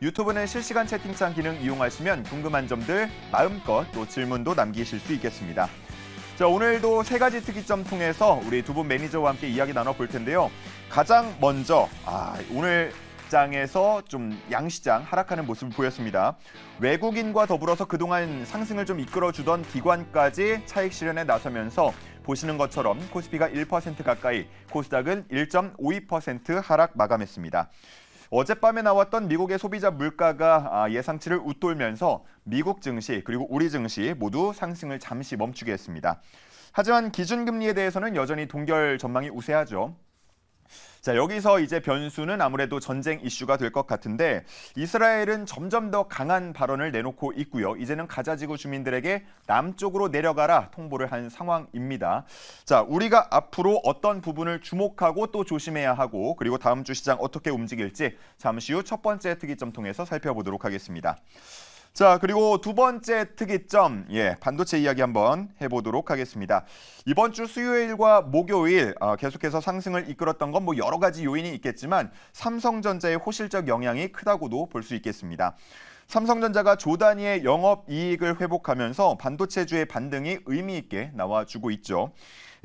유튜브는 실시간 채팅창 기능 이용하시면 궁금한 점들 마음껏 또 질문도 남기실 수 있겠습니다. 자, 오늘도 세 가지 특이점 통해서 우리 두 분 매니저와 함께 이야기 나눠볼 텐데요. 가장 먼저 오늘 장에서 좀 양시장 하락하는 모습을 보였습니다. 외국인과 더불어서 그동안 상승을 좀 이끌어주던 기관까지 차익 실현에 나서면서 보시는 것처럼 코스피가 1% 가까이, 코스닥은 1.52% 하락 마감했습니다. 어젯밤에 나왔던 미국의 소비자 물가가 예상치를 웃돌면서 미국 증시 그리고 우리 증시 모두 상승을 잠시 멈추게 했습니다. 하지만 기준금리에 대해서는 여전히 동결 전망이 우세하죠. 자, 여기서 이제 변수는 아무래도 전쟁 이슈가 될 것 같은데 이스라엘은 점점 더 강한 발언을 내놓고 있고요. 이제는 가자지구 주민들에게 남쪽으로 내려가라 통보를 한 상황입니다. 자, 우리가 앞으로 어떤 부분을 주목하고 또 조심해야 하고 그리고 다음 주 시장 어떻게 움직일지 잠시 후 첫 번째 특이점 통해서 살펴보도록 하겠습니다. 자, 그리고 두 번째 특이점, 반도체 이야기 한번 해보도록 하겠습니다. 이번 주 수요일과 목요일 계속해서 상승을 이끌었던 건 뭐 여러 가지 요인이 있겠지만 삼성전자의 호실적 영향이 크다고도 볼 수 있겠습니다. 삼성전자가 조 단위의 영업이익을 회복하면서 반도체주의 반등이 의미 있게 나와주고 있죠.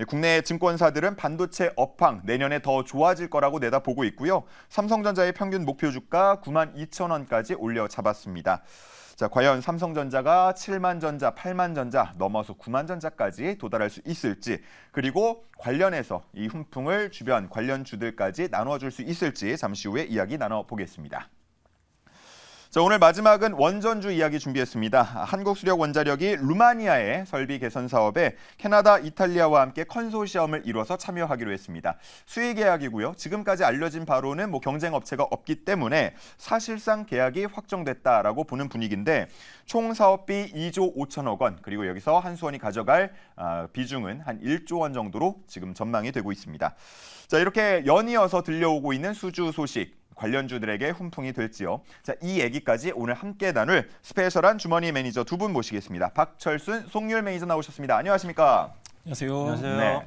국내 증권사들은 반도체 업황 내년에 더 좋아질 거라고 내다보고 있고요. 삼성전자의 평균 목표 주가 92,000원까지 올려 잡았습니다. 자, 과연 삼성전자가 7만 전자, 8만 전자 넘어서 9만 전자까지 도달할 수 있을지, 그리고 관련해서 이 훈풍을 주변 관련주들까지 나눠줄 수 있을지 잠시 후에 이야기 나눠보겠습니다. 자, 오늘 마지막은 원전주 이야기 준비했습니다. 한국수력원자력이 루마니아의 설비 개선 사업에 캐나다, 이탈리아와 함께 컨소시엄을 이뤄서 참여하기로 했습니다. 수의 계약이고요. 지금까지 알려진 바로는 경쟁 업체가 없기 때문에 사실상 계약이 확정됐다라고 보는 분위기인데 총 사업비 2조 5천억 원, 그리고 여기서 한수원이 가져갈 비중은 한 1조 원 정도로 지금 전망이 되고 있습니다. 자, 이렇게 연이어서 들려오고 있는 수주 소식, 관련주들에게 훈풍이 될지요. 자, 이 얘기까지 오늘 함께 나눌 스페셜한 주머니 매니저 두 분 모시겠습니다. 박철순, 송률 매니저 나오셨습니다. 안녕하십니까? 안녕하세요. 안녕하세요. 네.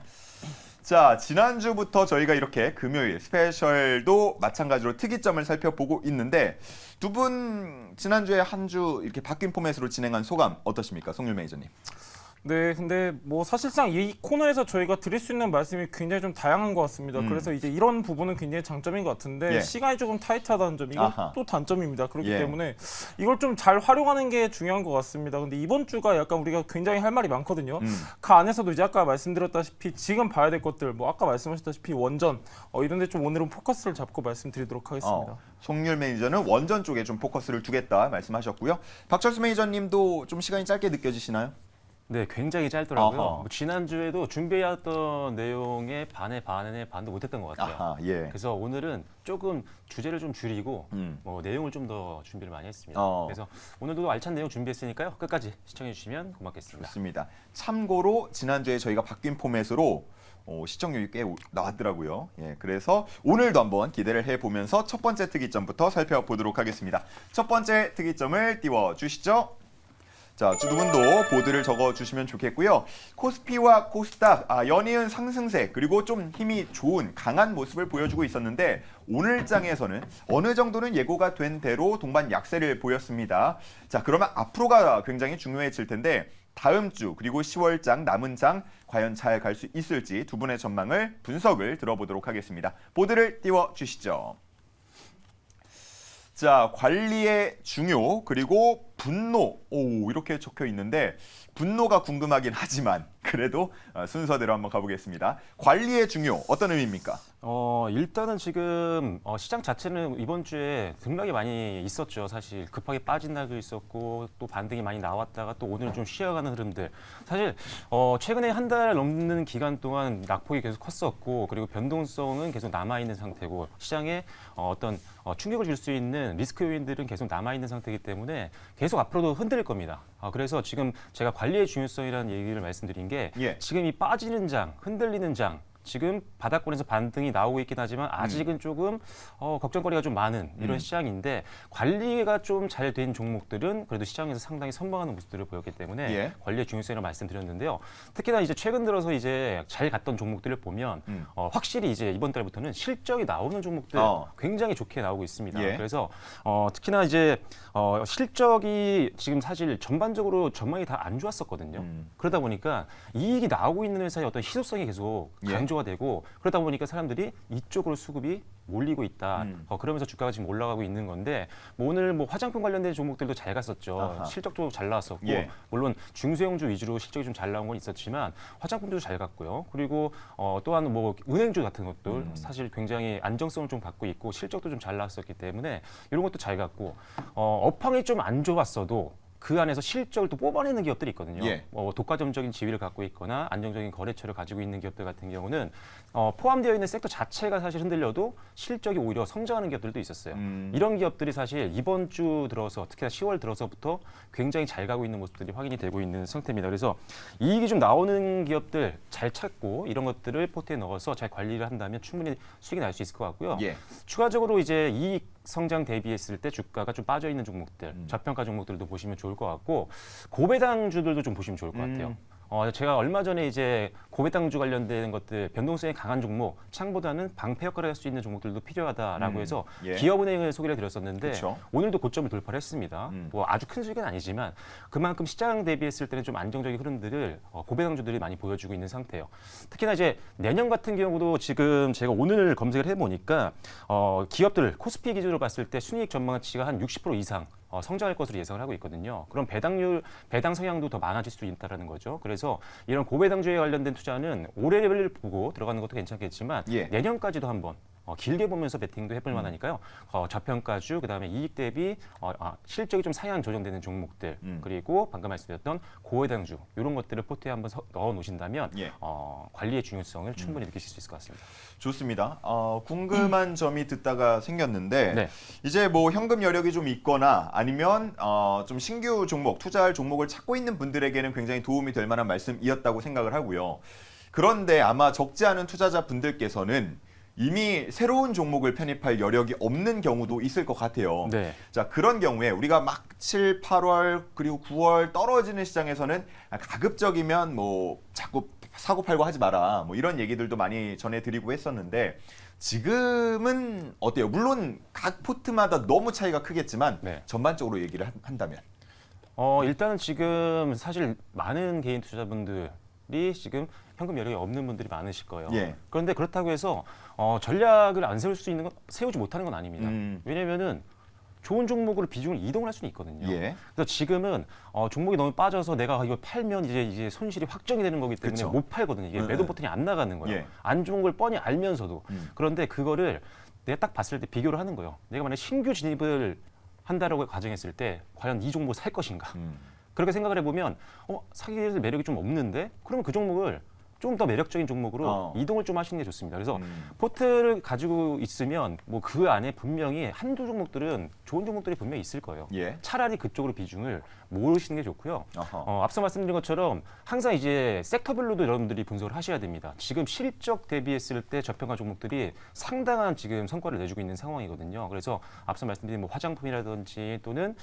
자, 지난주부터 저희가 이렇게 금요일 스페셜도 마찬가지로 특이점을 살펴보고 있는데 두 분 지난주에 한 주 이렇게 바뀐 포맷으로 진행한 소감 어떠십니까? 송률 매니저님. 네, 근데 사실상 이 코너에서 저희가 드릴 수 있는 말씀이 굉장히 좀 다양한 것 같습니다. 그래서 이제 이런 부분은 굉장히 장점인 것 같은데 시간이 조금 타이트하다는 점, 이건 또 단점입니다. 그렇기 때문에 이걸 좀 잘 활용하는 게 중요한 것 같습니다. 근데 이번 주가 약간 우리가 굉장히 할 말이 많거든요. 그 안에서도 이제 아까 말씀드렸다시피 지금 봐야 될 것들, 아까 말씀하셨다시피 원전 이런 데 좀 오늘은 포커스를 잡고 말씀드리도록 하겠습니다. 송률 매니저는 원전 쪽에 좀 포커스를 두겠다 말씀하셨고요. 박철수 매니저님도 좀 시간이 짧게 느껴지시나요? 네, 굉장히 짧더라고요. 지난주에도 준비해왔던 내용의 반도 못했던 것 같아요. 그래서 오늘은 조금 주제를 좀 줄이고 내용을 좀 더 준비를 많이 했습니다. 그래서 오늘도 알찬 내용 준비했으니까요. 끝까지 시청해 주시면 고맙겠습니다. 좋습니다. 참고로 지난주에 저희가 바뀐 포맷으로 시청률이 꽤 나왔더라고요. 그래서 오늘도 한번 기대를 해보면서 첫 번째 특이점부터 살펴보도록 하겠습니다. 첫 번째 특이점을 띄워주시죠. 자, 두 분도 보드를 적어주시면 좋겠고요. 코스피와 코스닥 연이은 상승세 그리고 좀 힘이 좋은 강한 모습을 보여주고 있었는데 오늘 장에서는 어느 정도는 예고가 된 대로 동반 약세를 보였습니다. 자, 그러면 앞으로가 굉장히 중요해질 텐데 다음 주 그리고 10월 장 남은 장 과연 잘 갈 수 있을지 두 분의 전망을 분석을 들어보도록 하겠습니다. 보드를 띄워주시죠. 자, 관리의 중요 그리고 분노 이렇게 적혀 있는데 분노가 궁금하긴 하지만 그래도 순서대로 한번 가보겠습니다. 관리의 중요 어떤 의미입니까? 일단은 지금 시장 자체는 이번 주에 등락이 많이 있었죠. 사실 급하게 빠진 날도 있었고 또 반등이 많이 나왔다가 또 오늘은 좀 쉬어가는 흐름들. 사실 최근에 한 달 넘는 기간 동안 낙폭이 계속 컸었고 그리고 변동성은 계속 남아있는 상태고 시장에 어떤 충격을 줄 수 있는 리스크 요인들은 계속 남아있는 상태이기 때문에 계속 앞으로도 흔들릴 겁니다. 그래서 지금 제가 관리의 중요성이라는 얘기를 말씀드린 게 지금 이 빠지는 장, 흔들리는 장 지금 바닥권에서 반등이 나오고 있긴 하지만 아직은 조금 걱정거리가 좀 많은 이런 시장인데 관리가 좀 잘 된 종목들은 그래도 시장에서 상당히 선방하는 모습들을 보였기 때문에 예. 관리의 중요성을 말씀드렸는데요. 특히나 이제 최근 들어서 이제 잘 갔던 종목들을 보면 확실히 이제 이번 달부터는 실적이 나오는 종목들 굉장히 좋게 나오고 있습니다. 예. 그래서 특히나 이제 실적이 지금 사실 전반적으로 전망이 다 안 좋았었거든요. 그러다 보니까 이익이 나오고 있는 회사의 어떤 희소성이 계속 강조가 되고 그러다 보니까 사람들이 이쪽으로 수급이 몰리고 있다. 그러면서 주가가 지금 올라가고 있는 건데 뭐 오늘 뭐 화장품 관련된 종목들도 잘 갔었죠. 아하. 실적도 잘 나왔었고 예. 물론 중소형주 위주로 실적이 좀 잘 나온 건 있었지만 화장품도 잘 갔고요. 그리고 또한 뭐 은행주 같은 것들 사실 굉장히 안정성을 좀 갖고 있고 실적도 좀 잘 나왔었기 때문에 이런 것도 잘 갔고 업황이 좀 안 좋았어도 그 안에서 실적을 또 뽑아내는 기업들이 있거든요. 예. 독과점적인 지위를 갖고 있거나 안정적인 거래처를 가지고 있는 기업들 같은 경우는 포함되어 있는 섹터 자체가 사실 흔들려도 실적이 오히려 성장하는 기업들도 있었어요. 이런 기업들이 사실 이번 주 들어서 특히나 10월 들어서부터 굉장히 잘 가고 있는 모습들이 확인이 되고 있는 상태입니다. 그래서 이익이 좀 나오는 기업들 잘 찾고 이런 것들을 포트에 넣어서 잘 관리를 한다면 충분히 수익이 날 수 있을 것 같고요. 예. 추가적으로 이제 이익 성장 대비했을 때 주가가 좀 빠져 있는 종목들, 저평가 종목들도 보시면 좋을 것 같고 고배당주들도 좀 보시면 좋을 것 같아요. 제가 얼마 전에 이제 고배당주 관련된 것들 변동성이 강한 종목, 창보다는 방패 역할을 할 수 있는 종목들도 필요하다라고 해서 예. 기업은행을 소개를 드렸었는데 그쵸. 오늘도 고점을 돌파를 했습니다. 뭐 아주 큰 수익은 아니지만 그만큼 시장 대비했을 때는 좀 안정적인 흐름들을 고배당주들이 많이 보여주고 있는 상태예요. 특히나 이제 내년 같은 경우도 지금 제가 오늘 검색을 해보니까 기업들 코스피 기준으로 봤을 때 순이익 전망치가 한 60% 이상 성장할 것으로 예상을 하고 있거든요. 그럼 배당 성향도 더 많아질 수 있다는 거죠. 그래서 이런 고배당주에 관련된 투자는 올해를 보고 들어가는 것도 괜찮겠지만 예. 내년까지도 한번 길게 보면서 베팅도 해볼 만하니까요. 저평가주, 그다음에 이익 대비 실적이 좀 상향 조정되는 종목들, 그리고 방금 말씀드렸던 고배당주 이런 것들을 포트에 한번 넣어 놓으신다면 예. 관리의 중요성을 충분히 느끼실 수 있을 것 같습니다. 좋습니다. 궁금한 점이 듣다가 생겼는데 네. 이제 뭐 현금 여력이 좀 있거나 아니면 좀 신규 종목, 투자할 종목을 찾고 있는 분들에게는 굉장히 도움이 될 만한 말씀이었다고 생각을 하고요. 그런데 아마 적지 않은 투자자 분들께서는 이미 새로운 종목을 편입할 여력이 없는 경우도 있을 것 같아요. 네. 자, 그런 경우에 우리가 막 7, 8월 그리고 9월 떨어지는 시장에서는 가급적이면 뭐 자꾸 사고 팔고 하지 마라. 뭐 이런 얘기들도 많이 전해드리고 했었는데 지금은 어때요? 물론 각 포트마다 너무 차이가 크겠지만 네. 전반적으로 얘기를 한다면. 일단은 지금 사실 많은 개인 투자자분들이 지금 현금 여력이 없는 분들이 많으실 거예요. 예. 그런데 그렇다고 해서 전략을 안 세울 수 있는 건 세우지 못하는 건 아닙니다. 왜냐면은 좋은 종목으로 비중을 이동을 할 수는 있거든요. 예. 그래서 지금은 종목이 너무 빠져서 내가 이거 팔면 이제 손실이 확정이 되는 거기 때문에 그쵸. 못 팔거든요. 이게 네. 매도 버튼이 안 나가는 거예요. 예. 안 좋은 걸 뻔히 알면서도. 그런데 그거를 내가 딱 봤을 때 비교를 하는 거예요. 내가 만약 신규 진입을 한다라고 가정했을 때 과연 이 종목 살 것인가? 그렇게 생각을 해보면 사기 매력이 좀 없는데 그러면 그 종목을 좀 더 매력적인 종목으로 이동을 좀 하시는 게 좋습니다. 그래서 포트를 가지고 있으면 뭐 그 안에 분명히 한두 종목들은 좋은 종목들이 분명히 있을 거예요. 예. 차라리 그쪽으로 비중을 모으시는 게 좋고요. 어허. 앞서 말씀드린 것처럼 항상 이제 섹터별로도 여러분들이 분석을 하셔야 됩니다. 지금 실적 대비했을 때 저평가 종목들이 상당한 지금 성과를 내주고 있는 상황이거든요. 그래서 앞서 말씀드린 뭐 화장품이라든지 또는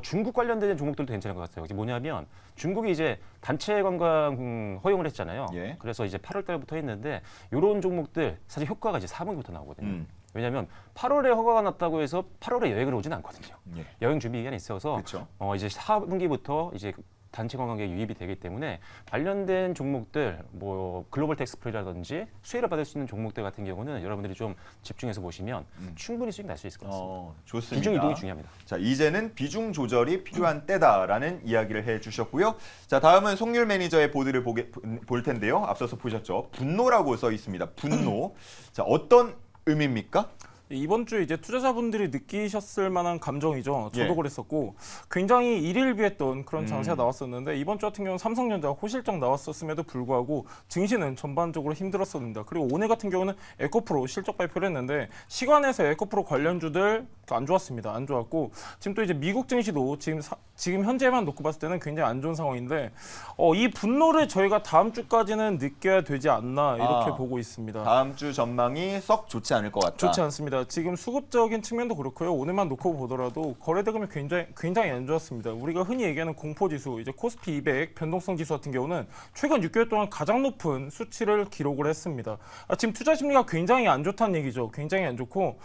중국 관련된 종목들도 괜찮은 것 같아요. 이게 뭐냐면 중국이 이제 단체 관광 허용을 했잖아요. 예. 그래서 이제 8월 달부터 했는데 이런 종목들 사실 효과가 이제 4분기부터 나오거든요. 왜냐하면 8월에 허가가 났다고 해서 8월에 여행을 오진 않거든요. 예. 여행 준비 기간이 있어서 그쵸. 이제 4분기부터 이제 단체 관광객 유입이 되기 때문에 관련된 종목들 뭐 글로벌 텍스프리라든지 수혜를 받을 수 있는 종목들 같은 경우는 여러분들이 좀 집중해서 보시면 충분히 수익 날 수 있을 것 같습니다. 좋습니다. 비중 이동이 중요합니다. 자, 이제는 비중 조절이 필요한 때다라는 이야기를 해주셨고요. 자, 다음은 송률 매니저의 보드를 볼 텐데요. 앞서서 보셨죠? 분노라고 써 있습니다. 분노. 자, 어떤 의미입니까? 이번 주에 이제 투자자분들이 느끼셨을 만한 감정이죠. 저도 예. 그랬었고 굉장히 일일비했던 그런 장세가 나왔었는데 이번 주 같은 경우는 삼성전자 호실적 나왔었음에도 불구하고 증시는 전반적으로 힘들었었습니다. 그리고 오늘 같은 경우는 에코프로 실적 발표를 했는데 시간에서 에코프로 관련주들 안 좋았습니다. 안 좋았고 지금 또 이제 미국 증시도 지금 현재만 놓고 봤을 때는 굉장히 안 좋은 상황인데 이 분노를 저희가 다음 주까지는 느껴야 되지 않나 이렇게 보고 있습니다. 다음 주 전망이 썩 좋지 않을 것 같다. 좋지 않습니다. 지금 수급적인 측면도 그렇고요. 오늘만 놓고 보더라도 거래대금이 굉장히 안 좋았습니다. 우리가 흔히 얘기하는 공포지수, 이제 코스피 200 변동성 지수 같은 경우는 최근 6개월 동안 가장 높은 수치를 기록을 했습니다. 지금 투자 심리가 굉장히 안 좋다는 얘기죠. 굉장히 안 좋고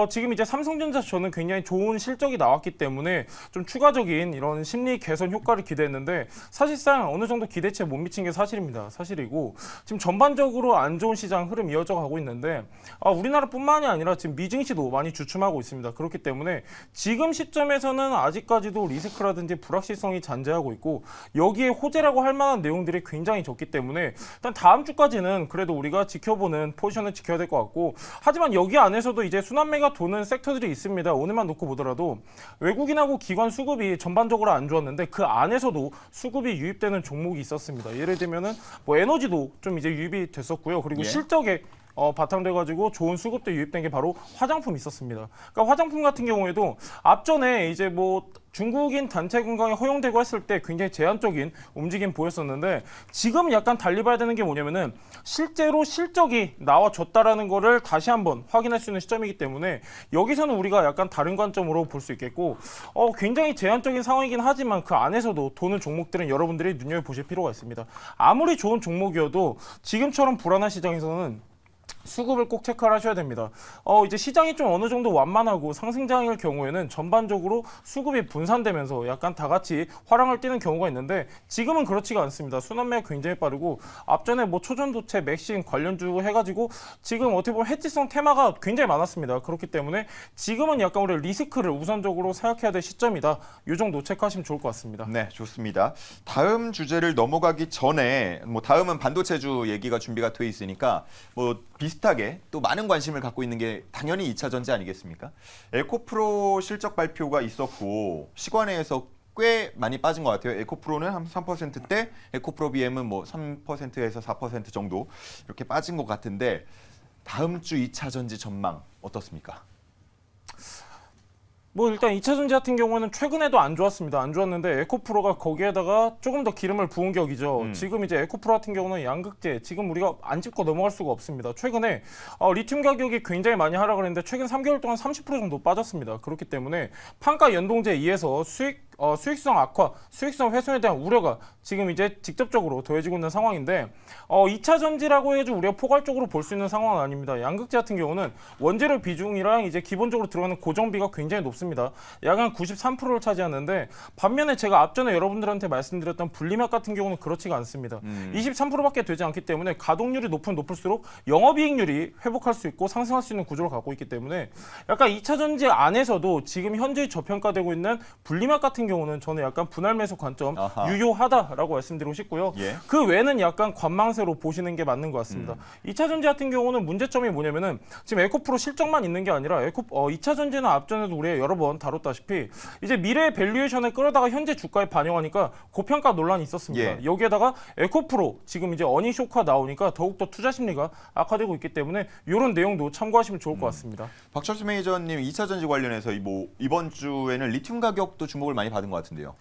지금 이제 삼성전자 저는 굉장히 좋은 실적이 나왔기 때문에 좀 추가적인 이런 심리 개선 효과를 기대했는데 사실상 어느 정도 기대치에 못 미친 게 사실입니다. 사실이고 지금 전반적으로 안 좋은 시장 흐름 이어져 가고 있는데 우리나라뿐만이 아니라 지금 미증시도 많이 주춤하고 있습니다. 그렇기 때문에 지금 시점에서는 아직까지도 리스크라든지 불확실성이 잔재하고 있고 여기에 호재라고 할 만한 내용들이 굉장히 적기 때문에 일단 다음 주까지는 그래도 우리가 지켜보는 포지션을 지켜야 될 것 같고 하지만 여기 안에서도 이제 순환매가 도는 섹터들이 있습니다. 오늘만 놓고 보더라도 외국인하고 기관 수급이 전반적으로 안 좋았는데 그 안에서도 수급이 유입되는 종목이 있었습니다. 예를 들면은 뭐 에너지도 좀 이제 유입이 됐었고요. 그리고 실적에 바탕돼가지고 좋은 수급도 유입된 게 바로 화장품이 있었습니다. 그러니까 화장품 같은 경우에도 앞전에 이제 뭐 중국인 단체 관광이 허용되고 했을 때 굉장히 제한적인 움직임 보였었는데 지금 약간 달리 봐야 되는 게 뭐냐면은 실제로 실적이 나와줬다라는 거를 다시 한번 확인할 수 있는 시점이기 때문에 여기서는 우리가 약간 다른 관점으로 볼 수 있겠고 굉장히 제한적인 상황이긴 하지만 그 안에서도 도는 종목들은 여러분들이 눈여겨보실 필요가 있습니다. 아무리 좋은 종목이어도 지금처럼 불안한 시장에서는 수급을 꼭 체크를 하셔야 됩니다. 이제 시장이 좀 어느 정도 완만하고 상승장일 경우에는 전반적으로 수급이 분산되면서 약간 다 같이 화랑을 띠는 경우가 있는데 지금은 그렇지가 않습니다. 순환매가 굉장히 빠르고 앞전에 뭐 초전도체, 맥신 관련주 해가지고 지금 어떻게 보면 해지성 테마가 굉장히 많았습니다. 그렇기 때문에 지금은 약간 우리 리스크를 우선적으로 생각해야 될 시점이다. 이 정도 체크하시면 좋을 것 같습니다. 네, 좋습니다. 다음 주제를 넘어가기 전에 뭐 다음은 반도체주 얘기가 준비가 돼 있으니까 뭐 비슷하게 또 많은 관심을 갖고 있는 게 당연히 2차 전지 아니겠습니까? 에코프로 실적 발표가 있었고 시간에서 꽤 많이 빠진 것 같아요. 에코프로는 한 3%대, 에코프로 BM은 뭐 3%에서 4% 정도 이렇게 빠진 것 같은데 다음 주 2차 전지 전망 어떻습니까? 뭐 일단 2차 전지 같은 경우에는 최근에도 안 좋았습니다. 안 좋았는데 에코프로가 거기에다가 조금 더 기름을 부은 격이죠. 지금 이제 에코프로 같은 경우는 양극재 지금 우리가 안 짚고 넘어갈 수가 없습니다. 최근에 리튬 가격이 굉장히 많이 하락을 했는데 최근 3개월 동안 30% 정도 빠졌습니다. 그렇기 때문에 판가 연동제에 의해서 수익성 악화, 수익성 훼손에 대한 우려가 지금 이제 직접적으로 더해지고 있는 상황인데 2차 전지라고 해도 우리가 포괄적으로 볼 수 있는 상황은 아닙니다. 양극재 같은 경우는 원재료 비중이랑 이제 기본적으로 들어가는 고정비가 굉장히 높습니다. 약 한 93%를 차지하는데 반면에 제가 앞전에 여러분들한테 말씀드렸던 분리막 같은 경우는 그렇지가 않습니다. 23%밖에 되지 않기 때문에 가동률이 높을수록 영업이익률이 회복할 수 있고 상승할 수 있는 구조를 갖고 있기 때문에 약간 2차 전지 안에서도 지금 현재 저평가되고 있는 분리막 같은 경우는 저는 약간 분할 매수 관점 유효하다라고 말씀드리고 싶고요. 그 외에는 약간 관망세로 보시는 게 맞는 것 같습니다. 2차 전지 같은 경우는 문제점이 뭐냐면은 지금 에코프로 실적만 있는 게 아니라 2차 전지는 앞전에도 우리가 여러 번 다뤘다시피 이제 미래의 밸류에이션을 끌어다가 현재 주가에 반영하니까 고평가 논란이 있었습니다. 여기에다가 에코프로 지금 이제 어닝 쇼크가 나오니까 더욱더 투자 심리가 악화되고 있기 때문에 이런 내용도 참고하시면 좋을 것 같습니다. 박철수 매니저님 2차 전지 관련해서 이번 주에는 리튬 가격도 주목을 많이 받은 것 같은데요.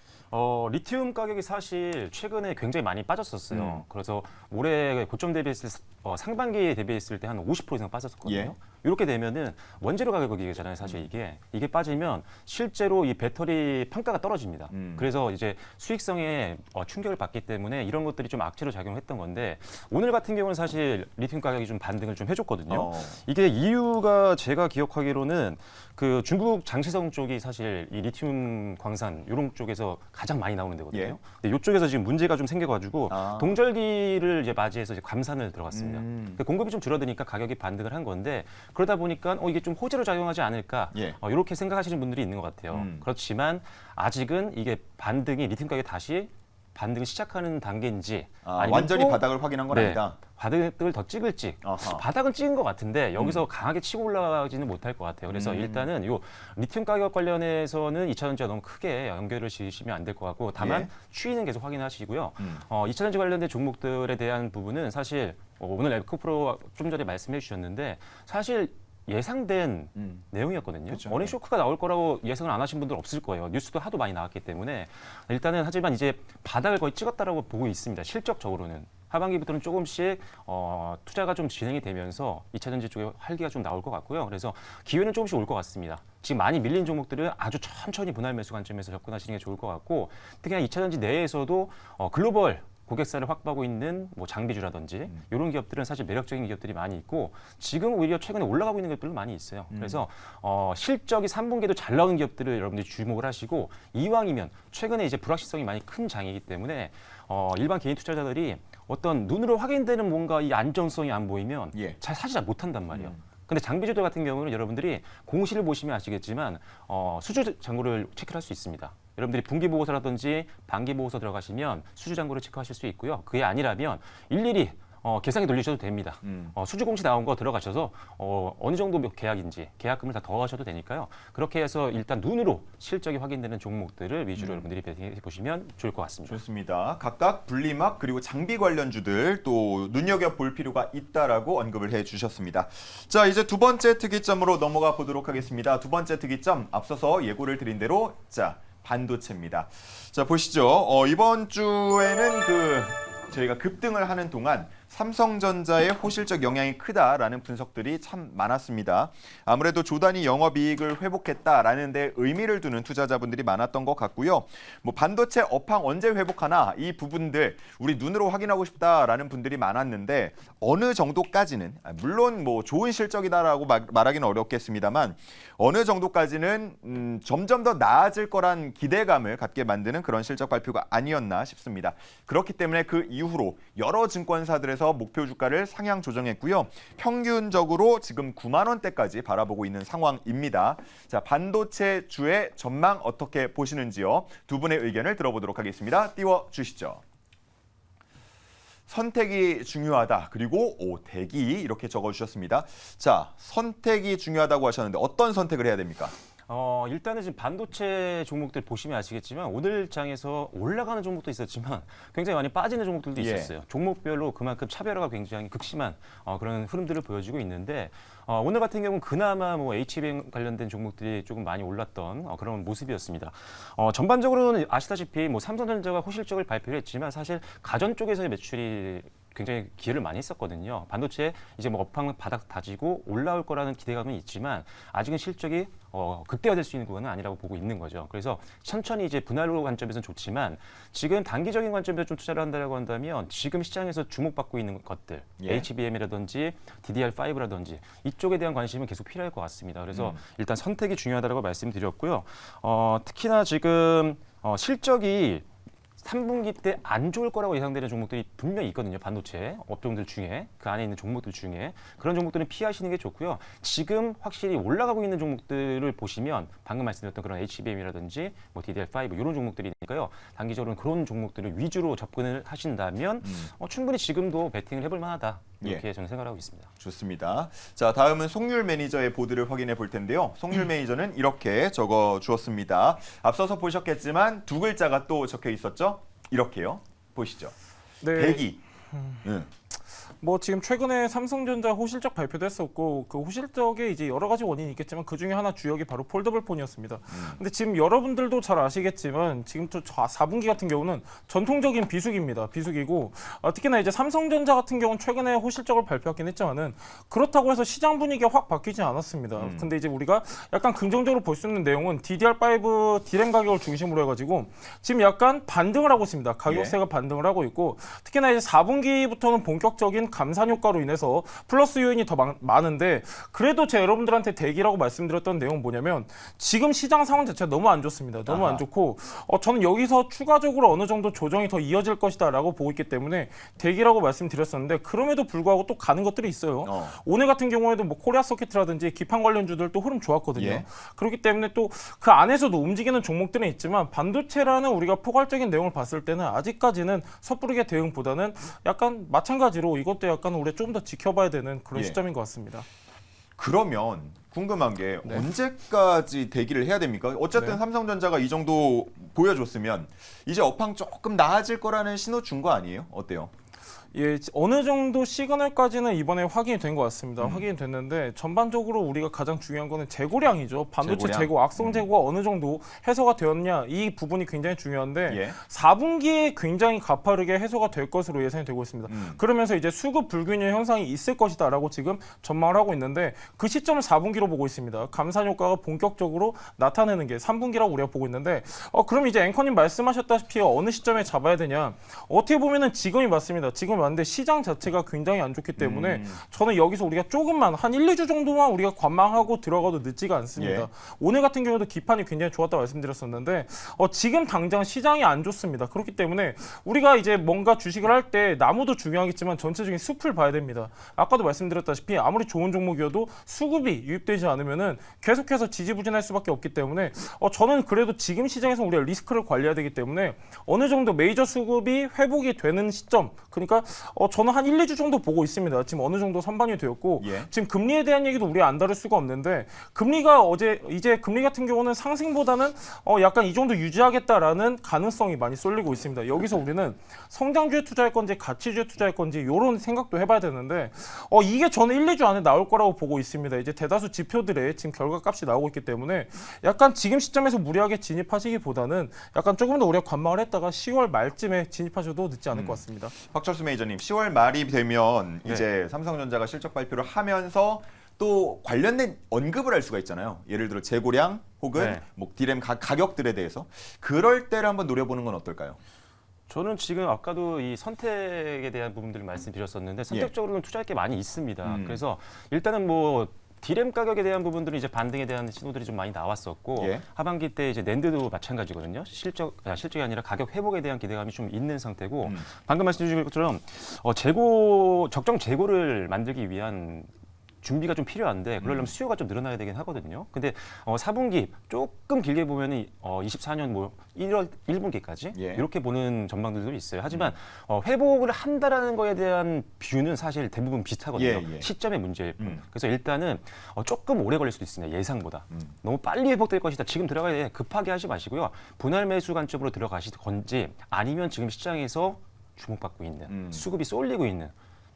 리튬 가격이 사실 최근에 굉장히 많이 빠졌었어요. 그래서 올해 고점 대비했을 상반기에 대비했을 때 한 50% 이상 빠졌었거든요. 이렇게 되면은 원재료 가격이잖아요. 사실 이게 빠지면 실제로 이 배터리 판가가 떨어집니다. 그래서 이제 수익성에 충격을 받기 때문에 이런 것들이 좀 악재로 작용했던 건데 오늘 같은 경우는 사실 리튬 가격이 좀 반등을 좀 해줬거든요. 이게 이유가 제가 기억하기로는 그 중국 장시성 쪽이 사실 이 리튬 광산 이런 쪽에서 가장 많이 나오는 데거든요. 근데 이쪽에서 지금 문제가 좀 생겨가지고 동절기를 이제 맞이해서 이제 감산을 들어갔습니다. 공급이 좀 줄어드니까 가격이 반등을 한 건데 그러다 보니까 이게 좀 호재로 작용하지 않을까 이렇게 생각하시는 분들이 있는 것 같아요. 그렇지만 아직은 이게 반등이 리튬 가격이 다시 반등을 시작하는 단계인지 아니면 완전히 또, 바닥을 확인한 건 아니다. 바닥을 더 찍을지 아하. 바닥은 찍은 것 같은데 여기서 강하게 치고 올라가지는 못할 것 같아요. 그래서 일단은 요 리튬 가격 관련해서는 2차전지와 너무 크게 연결을 지으시면 안 될 것 같고 다만 예. 추이는 계속 확인하시고요. 2차전지 관련된 종목들에 대한 부분은 사실 오늘 에코프로 좀 전에 말씀해 주셨는데 사실 예상된 내용이었거든요. 그쵸. 어닝 쇼크가 나올 거라고 예상을 안 하신 분들 없을 거예요. 뉴스도 하도 많이 나왔기 때문에 일단은 하지만 이제 바닥을 거의 찍었다라고 보고 있습니다. 실적적으로는. 하반기부터는 조금씩 투자가 좀 진행이 되면서 2차전지 쪽에 활기가 좀 나올 것 같고요. 그래서 기회는 조금씩 올 것 같습니다. 지금 많이 밀린 종목들은 아주 천천히 분할 매수 관점에서 접근하시는 게 좋을 것 같고 특히나 2차전지 내에서도 글로벌 고객사를 확보하고 있는 뭐 장비주라든지 이런 기업들은 사실 매력적인 기업들이 많이 있고 지금 오히려 최근에 올라가고 있는 기업들도 많이 있어요. 그래서 실적이 3분기에도 잘 나오는 기업들을 여러분들이 주목을 하시고 이왕이면 최근에 이제 불확실성이 많이 큰 장이기 때문에 일반 개인 투자자들이 어떤 눈으로 확인되는 뭔가 이 안정성이 안 보이면 예. 사실 잘 못한단 말이에요. 근데 장비주들 같은 경우는 여러분들이 공시를 보시면 아시겠지만 수주 잔고를 체크할 수 있습니다. 여러분들이 분기 보고서라든지 반기 보고서 들어가시면 수주 잔고를 체크하실 수 있고요. 그게 아니라면 일일이 계산기 돌리셔도 됩니다. 수주 공시 나온 거 들어가셔서 어느 정도 계약인지 계약금을 다 더하셔도 되니까요. 그렇게 해서 일단 눈으로 실적이 확인되는 종목들을 위주로 여러분들이 배팅해 보시면 좋을 것 같습니다. 좋습니다. 각각 분리막 그리고 장비 관련주들 또 눈여겨볼 필요가 있다라고 언급을 해주셨습니다. 자, 이제 두 번째 특이점으로 넘어가 보도록 하겠습니다. 두 번째 특이점 앞서서 예고를 드린 대로 반도체입니다. 자, 보시죠. 이번 주에는 저희가 급등을 하는 동안 삼성전자의 호실적 영향이 크다라는 분석들이 참 많았습니다. 아무래도 조단위 영업이익을 회복했다라는 데 의미를 두는 투자자분들이 많았던 것 같고요. 뭐 반도체 업황 언제 회복하나 이 부분들 우리 눈으로 확인하고 싶다라는 분들이 많았는데 어느 정도까지는 물론 뭐 좋은 실적이다라고 말하기는 어렵겠습니다만 어느 정도까지는 점점 더 나아질 거란 기대감을 갖게 만드는 그런 실적 발표가 아니었나 싶습니다. 그렇기 때문에 그 이후로 여러 증권사들에서 목표 주가를 상향 조정했고요. 평균적으로 지금 9만 원대까지 바라보고 있는 상황입니다. 자, 반도체 주의 전망 어떻게 보시는지요? 두 분의 의견을 들어보도록 하겠습니다. 띄워 주시죠. 선택이 중요하다. 그리고 대기 이렇게 적어주셨습니다. 자, 선택이 중요하다고 하셨는데 어떤 선택을 해야 됩니까? 일단은 지금 반도체 종목들 보시면 아시겠지만 오늘 장에서 올라가는 종목도 있었지만 굉장히 많이 빠지는 종목들도 예. 있었어요. 종목별로 그만큼 차별화가 굉장히 극심한 그런 흐름들을 보여주고 있는데 오늘 같은 경우는 그나마 뭐 HBM 관련된 종목들이 조금 많이 올랐던 그런 모습이었습니다. 전반적으로는 아시다시피 뭐 삼성전자가 호실적을 발표를 했지만 사실 가전 쪽에서의 매출이 굉장히 기여를 많이 했었거든요. 반도체 이제 뭐 업황 바닥 다지고 올라올 거라는 기대감은 있지만 아직은 실적이 극대화될 수 있는 구간은 아니라고 보고 있는 거죠. 그래서 천천히 이제 분할로 관점에서는 좋지만 지금 단기적인 관점에서 좀 투자를 한다고 한다면 지금 시장에서 주목받고 있는 것들 예. HBM이라든지 DDR5라든지 이쪽에 대한 관심은 계속 필요할 것 같습니다. 그래서 일단 선택이 중요하다고 말씀드렸고요. 특히나 지금 실적이 3분기 때 안 좋을 거라고 예상되는 종목들이 분명히 있거든요. 반도체 업종들 중에 그 안에 있는 종목들 중에 그런 종목들은 피하시는 게 좋고요. 지금 확실히 올라가고 있는 종목들을 보시면 방금 말씀드렸던 그런 HBM이라든지 뭐 DDR5 이런 종목들이니까요. 단기적으로는 그런 종목들을 위주로 접근을 하신다면 충분히 지금도 베팅을 해볼 만하다. 이렇게 저는 생각하고 있습니다. 좋습니다. 자, 다음은 송률 매니저의 보드를 확인해 볼 텐데요. 송률 매니저는 이렇게 적어 주었습니다. 앞서서 보셨겠지만 두 글자가 또 적혀 있었죠? 이렇게요. 보시죠. 네. 대기. 뭐 지금 최근에 삼성전자 호실적 발표도 했었고 그 호실적에 이제 여러 가지 원인이 있겠지만 그 중에 하나 주역이 바로 폴더블 폰이었습니다. 근데 지금 여러분들도 잘 아시겠지만 지금 또 4분기 같은 경우는 전통적인 비수기입니다. 비수기고 특히나 이제 삼성전자 같은 경우는 최근에 호실적을 발표하긴 했지만은 그렇다고 해서 시장 분위기가 확 바뀌지 않았습니다. 근데 이제 우리가 약간 긍정적으로 볼 수 있는 내용은 DDR5 디램 가격을 중심으로 해가지고 지금 약간 반등을 하고 있습니다. 가격세가 반등을 하고 있고 특히나 이제 4분기부터는 본격적인 감산 효과로 인해서 플러스 요인이 더 많은데 그래도 제 여러분들한테 대기라고 말씀드렸던 내용은 뭐냐면 지금 시장 상황 자체가 너무 안 좋습니다. 너무 안 좋고 저는 여기서 추가적으로 어느 정도 조정이 더 이어질 것이다라고 보고 있기 때문에 대기라고 말씀드렸었는데 그럼에도 불구하고 또 가는 것들이 있어요. 오늘 같은 경우에도 뭐 코리아 서킷이라든지 기판 관련주들 또 흐름 좋았거든요. 예. 그렇기 때문에 또 그 안에서도 움직이는 종목들은 있지만 반도체라는 우리가 포괄적인 내용을 봤을 때는 아직까지는 섣부르게 대응보다는 약간 마찬가지로 이것도 것도 약간 올해 좀 더 지켜봐야 되는 그런 예. 시점인 것 같습니다. 그러면 궁금한 게 네. 언제까지 대기를 해야 됩니까? 어쨌든 네. 삼성전자가 이 정도 보여줬으면 이제 업황 조금 나아질 거라는 신호 준 거 아니에요? 어때요? 예, 어느 정도 시그널까지는 이번에 확인이 된 것 같습니다. 확인이 됐는데 전반적으로 우리가 가장 중요한 거는 재고량이죠. 반도체 재고량? 재고, 악성 재고가 어느 정도 해소가 되었냐 이 부분이 굉장히 중요한데 예. 4분기에 굉장히 가파르게 해소가 될 것으로 예상이 되고 있습니다. 그러면서 이제 수급 불균형 현상이 있을 것이다라고 지금 전망을 하고 있는데 그 시점을 4분기로 보고 있습니다. 감산 효과가 본격적으로 나타내는 게 3분기라고 우리가 보고 있는데 그럼 이제 앵커님 말씀하셨다시피 어느 시점에 잡아야 되냐? 어떻게 보면은 지금이 맞습니다. 지금이 맞는데 시장 자체가 굉장히 안 좋기 때문에 저는 여기서 우리가 조금만 한 1, 2주 정도만 우리가 관망하고 들어가도 늦지가 않습니다. 예. 오늘 같은 경우도 기판이 굉장히 좋았다고 말씀드렸었는데 지금 당장 시장이 안 좋습니다. 그렇기 때문에 우리가 이제 뭔가 주식을 할 때 나무도 중요하겠지만 전체적인 숲을 봐야 됩니다. 아까도 말씀드렸다시피 아무리 좋은 종목이어도 수급이 유입되지 않으면은 계속해서 지지부진할 수밖에 없기 때문에 저는 그래도 지금 시장에서 우리가 리스크를 관리해야 되기 때문에 어느 정도 메이저 수급이 회복이 되는 시점, 그러니까 저는 한 1, 2주 정도 보고 있습니다. 지금 어느 정도 선반이 되었고 예. 지금 금리에 대한 얘기도 우리가 안 다룰 수가 없는데 금리가 이제 금리 같은 경우는 상승보다는 약간 이 정도 유지하겠다라는 가능성이 많이 쏠리고 있습니다. 여기서 우리는 성장주에 투자할 건지 가치주에 투자할 건지 이런 생각도 해봐야 되는데 이게 저는 1, 2주 안에 나올 거라고 보고 있습니다. 이제 대다수 지표들의 지금 결과값이 나오고 있기 때문에 약간 지금 시점에서 무리하게 진입하시기보다는 약간 조금 더 우리가 관망을 했다가 10월 말쯤에 진입하셔도 늦지 않을 것 같습니다. 박철수 매니저님, 10월 말이 되면 네. 이제 삼성전자가 실적 발표를 하면서 또 관련된 언급을 할 수가 있잖아요. 예를 들어 재고량 혹은 네. 뭐 디램 가격들에 대해서 그럴 때를 한번 노려보는 건 어떨까요? 저는 지금 아까도 이 선택에 대한 부분들을 말씀드렸었는데 선택적으로는 투자할 게 많이 있습니다. 그래서 일단은 뭐 디램 가격에 대한 부분들은 이제 반등에 대한 신호들이 좀 많이 나왔었고 예. 하반기 때 이제 낸드도 마찬가지거든요. 실적이 아니라 가격 회복에 대한 기대감이 좀 있는 상태고 방금 말씀드린 것처럼 적정 재고를 만들기 위한 준비가 좀 필요한데 그러려면 수요가 좀 늘어나야 되긴 하거든요. 근데 4분기 조금 길게 보면은 24년 뭐 1월 1분기까지 예. 이렇게 보는 전망들도 있어요. 하지만 회복을 한다라는 거에 대한 뷰는 사실 대부분 비슷하거든요. 예, 예. 시점의 문제일 뿐. 그래서 일단은 조금 오래 걸릴 수도 있습니다. 예상보다. 너무 빨리 회복될 것이다. 지금 들어가야 돼. 급하게 하지 마시고요. 분할 매수 관점으로 들어가실 건지 아니면 지금 시장에서 주목받고 있는 수급이 쏠리고 있는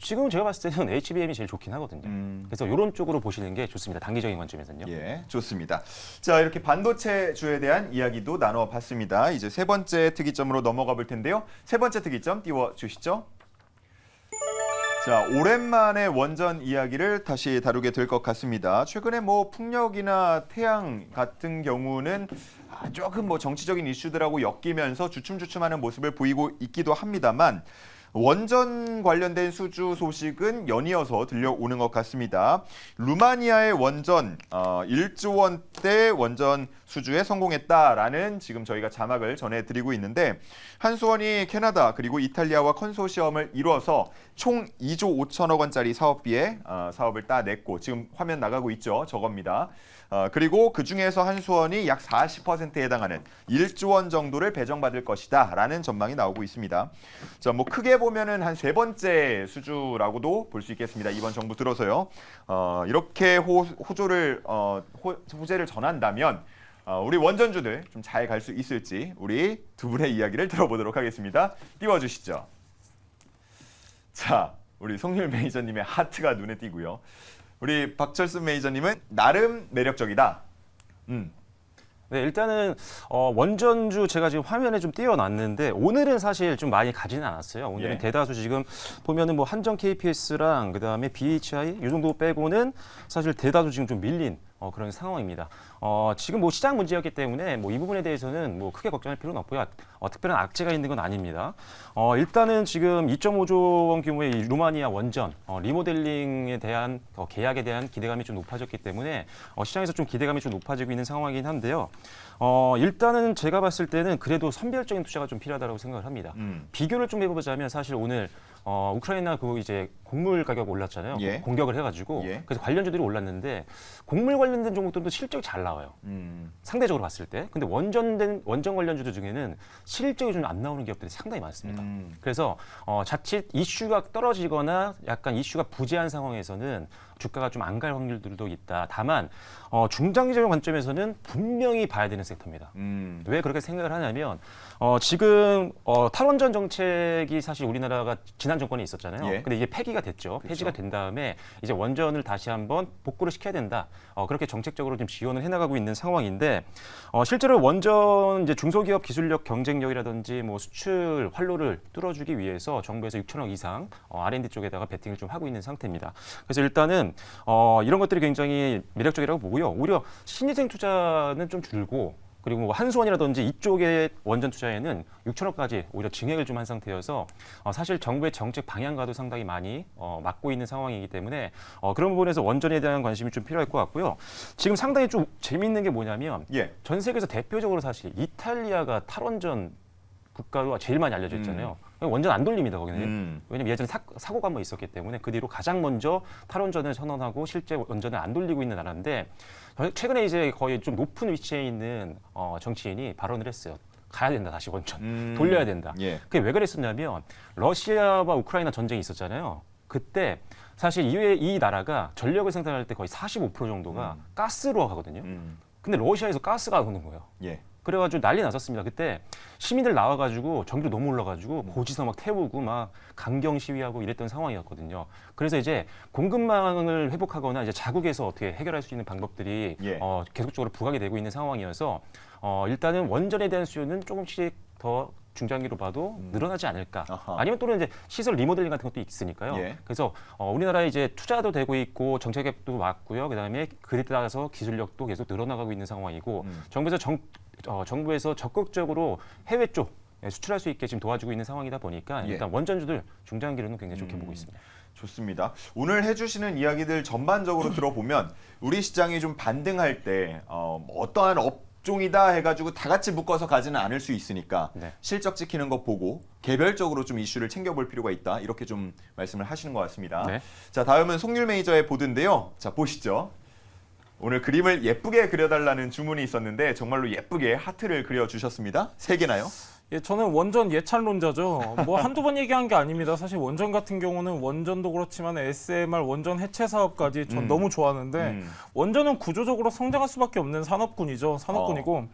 지금 제가 봤을 때는 HBM이 제일 좋긴 하거든요. 그래서 이런 쪽으로 보시는 게 좋습니다. 단기적인 관점에서는요. 예, 좋습니다. 자, 이렇게 반도체주에 대한 이야기도 나눠봤습니다. 이제 세 번째 특이점으로 넘어가 볼 텐데요. 세 번째 특이점 띄워주시죠. 자, 오랜만에 원전 이야기를 다시 다루게 될 것 같습니다. 최근에 뭐 풍력이나 태양 같은 경우는 조금 뭐 정치적인 이슈들하고 엮이면서 주춤주춤하는 모습을 보이고 있기도 합니다만 원전 관련된 수주 소식은 연이어서 들려오는 것 같습니다. 루마니아의 원전 1조 원대 원전 수주에 성공했다라는 지금 저희가 자막을 전해드리고 있는데 한수원이 캐나다 그리고 이탈리아와 컨소시엄을 이뤄서 총 2조 5천억 원짜리 사업비에 사업을 따냈고 지금 화면 나가고 있죠. 저겁니다. 그리고 그중에서 한수원이 약 40%에 해당하는 1조 원 정도를 배정받을 것이다 라는 전망이 나오고 있습니다. 자, 뭐 크게 보면은 한 세 번째 수주라고도 볼 수 있겠습니다. 이번 정부 들어서요. 이렇게 호재를 전한다면 우리 원전주들 좀 잘 갈 수 있을지 우리 두 분의 이야기를 들어보도록 하겠습니다. 띄워주시죠. 자, 우리 송률 매니저님의 하트가 눈에 띄고요. 우리 박철수 매니저님은 나름 매력적이다. 네, 일단은 원전주 제가 지금 화면에 좀 띄워놨는데 오늘은 사실 좀 많이 가지는 않았어요. 오늘은 예. 대다수 지금 보면은 뭐 한정 KPS랑 그다음에 BHI 이 정도 빼고는 사실 대다수 지금 좀 밀린 그런 상황입니다. 지금 뭐 시장 문제였기 때문에 뭐 이 부분에 대해서는 뭐 크게 걱정할 필요는 없고요. 특별한 악재가 있는 건 아닙니다. 일단은 지금 2.5조 원 규모의 이 루마니아 원전 리모델링에 대한 계약에 대한 기대감이 좀 높아졌기 때문에 시장에서 좀 기대감이 좀 높아지고 있는 상황이긴 한데요. 일단은 제가 봤을 때는 그래도 선별적인 투자가 좀 필요하다고 생각을 합니다. 비교를 좀 해보자면 사실 오늘 우크라이나 그 이제 곡물 가격 올랐잖아요. 예. 공격을 해가지고 예. 그래서 관련주들이 올랐는데 곡물 관련된 종목들도 실적이 잘 나와요. 상대적으로 봤을 때. 근데 원전 관련주들 중에는 실적이 좀 안 나오는 기업들이 상당히 많습니다. 그래서 자칫 이슈가 떨어지거나 약간 이슈가 부재한 상황에서는 주가가 좀 안 갈 확률들도 있다. 다만 중장기적인 관점에서는 분명히 봐야 되는 섹터입니다. 왜 그렇게 생각을 하냐면 지금 탈원전 정책이 사실 우리나라가 지난 정권에 있었잖아요. 예. 근데 이게 폐기가 됐죠. 폐지가 된 다음에 이제 원전을 다시 한번 복구를 시켜야 된다. 그렇게 정책적으로 좀 지원을 해나가고 있는 상황인데 실제로 원전 이제 중소기업 기술력 경쟁력이라든지 뭐 수출 활로를 뚫어주기 위해서 정부에서 6천억 이상 R&D 쪽에다가 베팅을 좀 하고 있는 상태입니다. 그래서 일단은 이런 것들이 굉장히 매력적이라고 보고요. 오히려 신재생 투자는 좀 줄고 그리고 뭐 한수원이라든지 이쪽의 원전 투자에는 6천억까지 오히려 증액을 좀 한 상태여서 사실 정부의 정책 방향과도 상당히 많이 맞고 있는 상황이기 때문에 그런 부분에서 원전에 대한 관심이 좀 필요할 것 같고요. 지금 상당히 좀 재미있는 게 뭐냐면 예. 전 세계에서 대표적으로 사실 이탈리아가 탈원전 국가로 제일 많이 알려져 있잖아요. 원전 안 돌립니다, 거기는. 왜냐면 예전에 사고가 한번 있었기 때문에 그 뒤로 가장 먼저 탈원전을 선언하고 실제 원전을 안 돌리고 있는 나라인데 최근에 이제 거의 좀 높은 위치에 있는 정치인이 발언을 했어요. 가야 된다, 다시 원전. 돌려야 된다. 예. 그게 왜 그랬었냐면 러시아와 우크라이나 전쟁이 있었잖아요. 그때 사실 이 나라가 전력을 생산할 때 거의 45% 정도가 가스로 하거든요. 근데 러시아에서 가스가 안 오는 거예요. 예. 그래가지고 난리 났었습니다. 그때 시민들 나와가지고 전기료 너무 올라가지고 고지서 막 태우고 막 강경 시위하고 이랬던 상황이었거든요. 그래서 이제 공급망을 회복하거나 이제 자국에서 어떻게 해결할 수 있는 방법들이 예. 계속적으로 부각이 되고 있는 상황이어서 일단은 원전에 대한 수요는 조금씩 더 중장기로 봐도 늘어나지 않을까. 아하. 아니면 또는 이제 시설 리모델링 같은 것도 있으니까요. 예. 그래서 우리나라에 이제 투자도 되고 있고 정책도 맞고요. 그다음에 그에 따라서 기술력도 계속 늘어나가고 있는 상황이고 정부에서 적극적으로 해외 쪽 수출할 수 있게 지금 도와주고 있는 상황이다 보니까 예. 일단 원전주들 중장기로는 굉장히 좋게 보고 있습니다. 좋습니다. 오늘 해주시는 이야기들 전반적으로 들어보면 우리 시장이 좀 반등할 때 어떠한 업종이다 해가지고 다 같이 묶어서 가지는 않을 수 있으니까 네. 실적 지키는 것 보고 개별적으로 좀 이슈를 챙겨볼 필요가 있다. 이렇게 좀 말씀을 하시는 것 같습니다. 네. 자, 다음은 송률 매니저의 보드인데요. 자, 보시죠. 오늘 그림을 예쁘게 그려달라는 주문이 있었는데 정말로 예쁘게 하트를 그려주셨습니다. 3개나요? 예, 저는 원전 예찬론자죠. 뭐 한두 번 얘기한 게 아닙니다. 사실 원전 같은 경우는 원전도 그렇지만 SMR 원전 해체 사업까지 전 너무 좋아하는데 원전은 구조적으로 성장할 수밖에 없는 산업군이죠. 산업군이고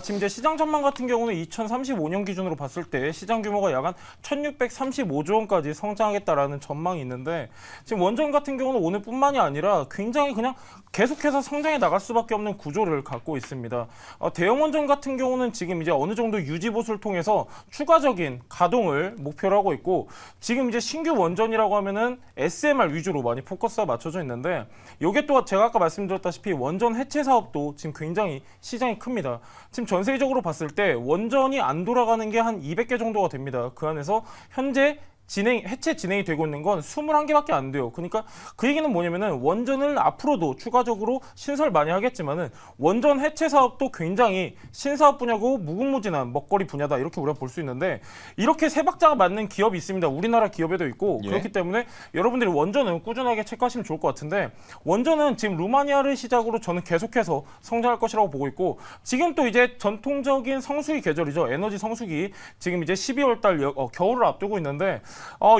지금 이제 시장 전망 같은 경우는 2035년 기준으로 봤을 때 시장 규모가 약 한 1,635조 원까지 성장하겠다라는 전망이 있는데 지금 원전 같은 경우는 오늘뿐만이 아니라 굉장히 그냥 계속해서 성장해 나갈 수밖에 없는 구조를 갖고 있습니다. 대형 원전 같은 경우는 지금 이제 어느 정도 유지 보수를 통해서 추가적인 가동을 목표로 하고 있고 지금 이제 신규 원전이라고 하면은 SMR 위주로 많이 포커스가 맞춰져 있는데 이게 또 제가 아까 말씀드렸다시피 원전 해체 사업도 지금 굉장히 시장이 큽니다. 지금 전 세계적으로 봤을 때 원전이 안 돌아가는 게 한 200개 정도가 됩니다. 그 안에서 현재 해체 진행이 되고 있는 건 21개밖에 안 돼요. 그러니까 그 얘기는 뭐냐면은 원전을 앞으로도 추가적으로 신설 많이 하겠지만은 원전 해체 사업도 굉장히 신사업 분야고 무궁무진한 먹거리 분야다 이렇게 우리가 볼 수 있는데 이렇게 세 박자가 맞는 기업이 있습니다. 우리나라 기업에도 있고 예. 그렇기 때문에 여러분들이 원전은 꾸준하게 체크하시면 좋을 것 같은데 원전은 지금 루마니아를 시작으로 저는 계속해서 성장할 것이라고 보고 있고 지금 또 이제 전통적인 성수기 계절이죠. 에너지 성수기 지금 이제 12월 달 겨울을 앞두고 있는데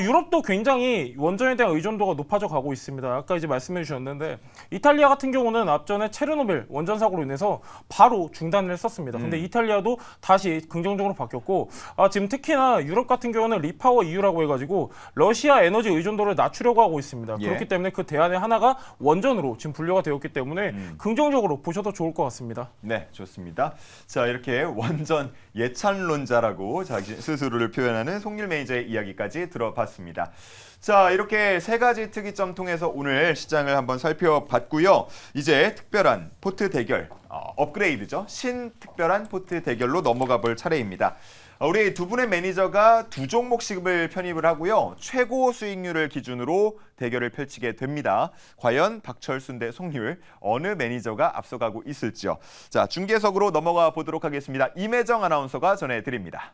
유럽도 굉장히 원전에 대한 의존도가 높아져 가고 있습니다. 아까 이제 말씀해 주셨는데 이탈리아 같은 경우는 앞전에 체르노빌 원전 사고로 인해서 바로 중단을 했었습니다. 근데 이탈리아도 다시 긍정적으로 바뀌었고 지금 특히나 유럽 같은 경우는 리파워 EU라고 해가지고 러시아 에너지 의존도를 낮추려고 하고 있습니다. 예. 그렇기 때문에 그 대안의 하나가 원전으로 지금 분류가 되었기 때문에 긍정적으로 보셔도 좋을 것 같습니다. 네, 좋습니다. 자, 이렇게 원전 예찬론자라고 자기 스스로를 표현하는 송률 매니저의 이야기까지 들어봤습니다. 자, 이렇게 세 가지 특이점 통해서 오늘 시장을 한번 살펴봤고요. 이제 특별한 포트 대결, 업그레이드죠. 신특별한 포트 대결로 넘어가 볼 차례입니다. 우리 두 분의 매니저가 두 종목씩을 편입을 하고요. 최고 수익률을 기준으로 대결을 펼치게 됩니다. 과연 박철순 대 송률 어느 매니저가 앞서가고 있을지요. 자, 중계석으로 넘어가 보도록 하겠습니다. 임혜정 아나운서가 전해드립니다.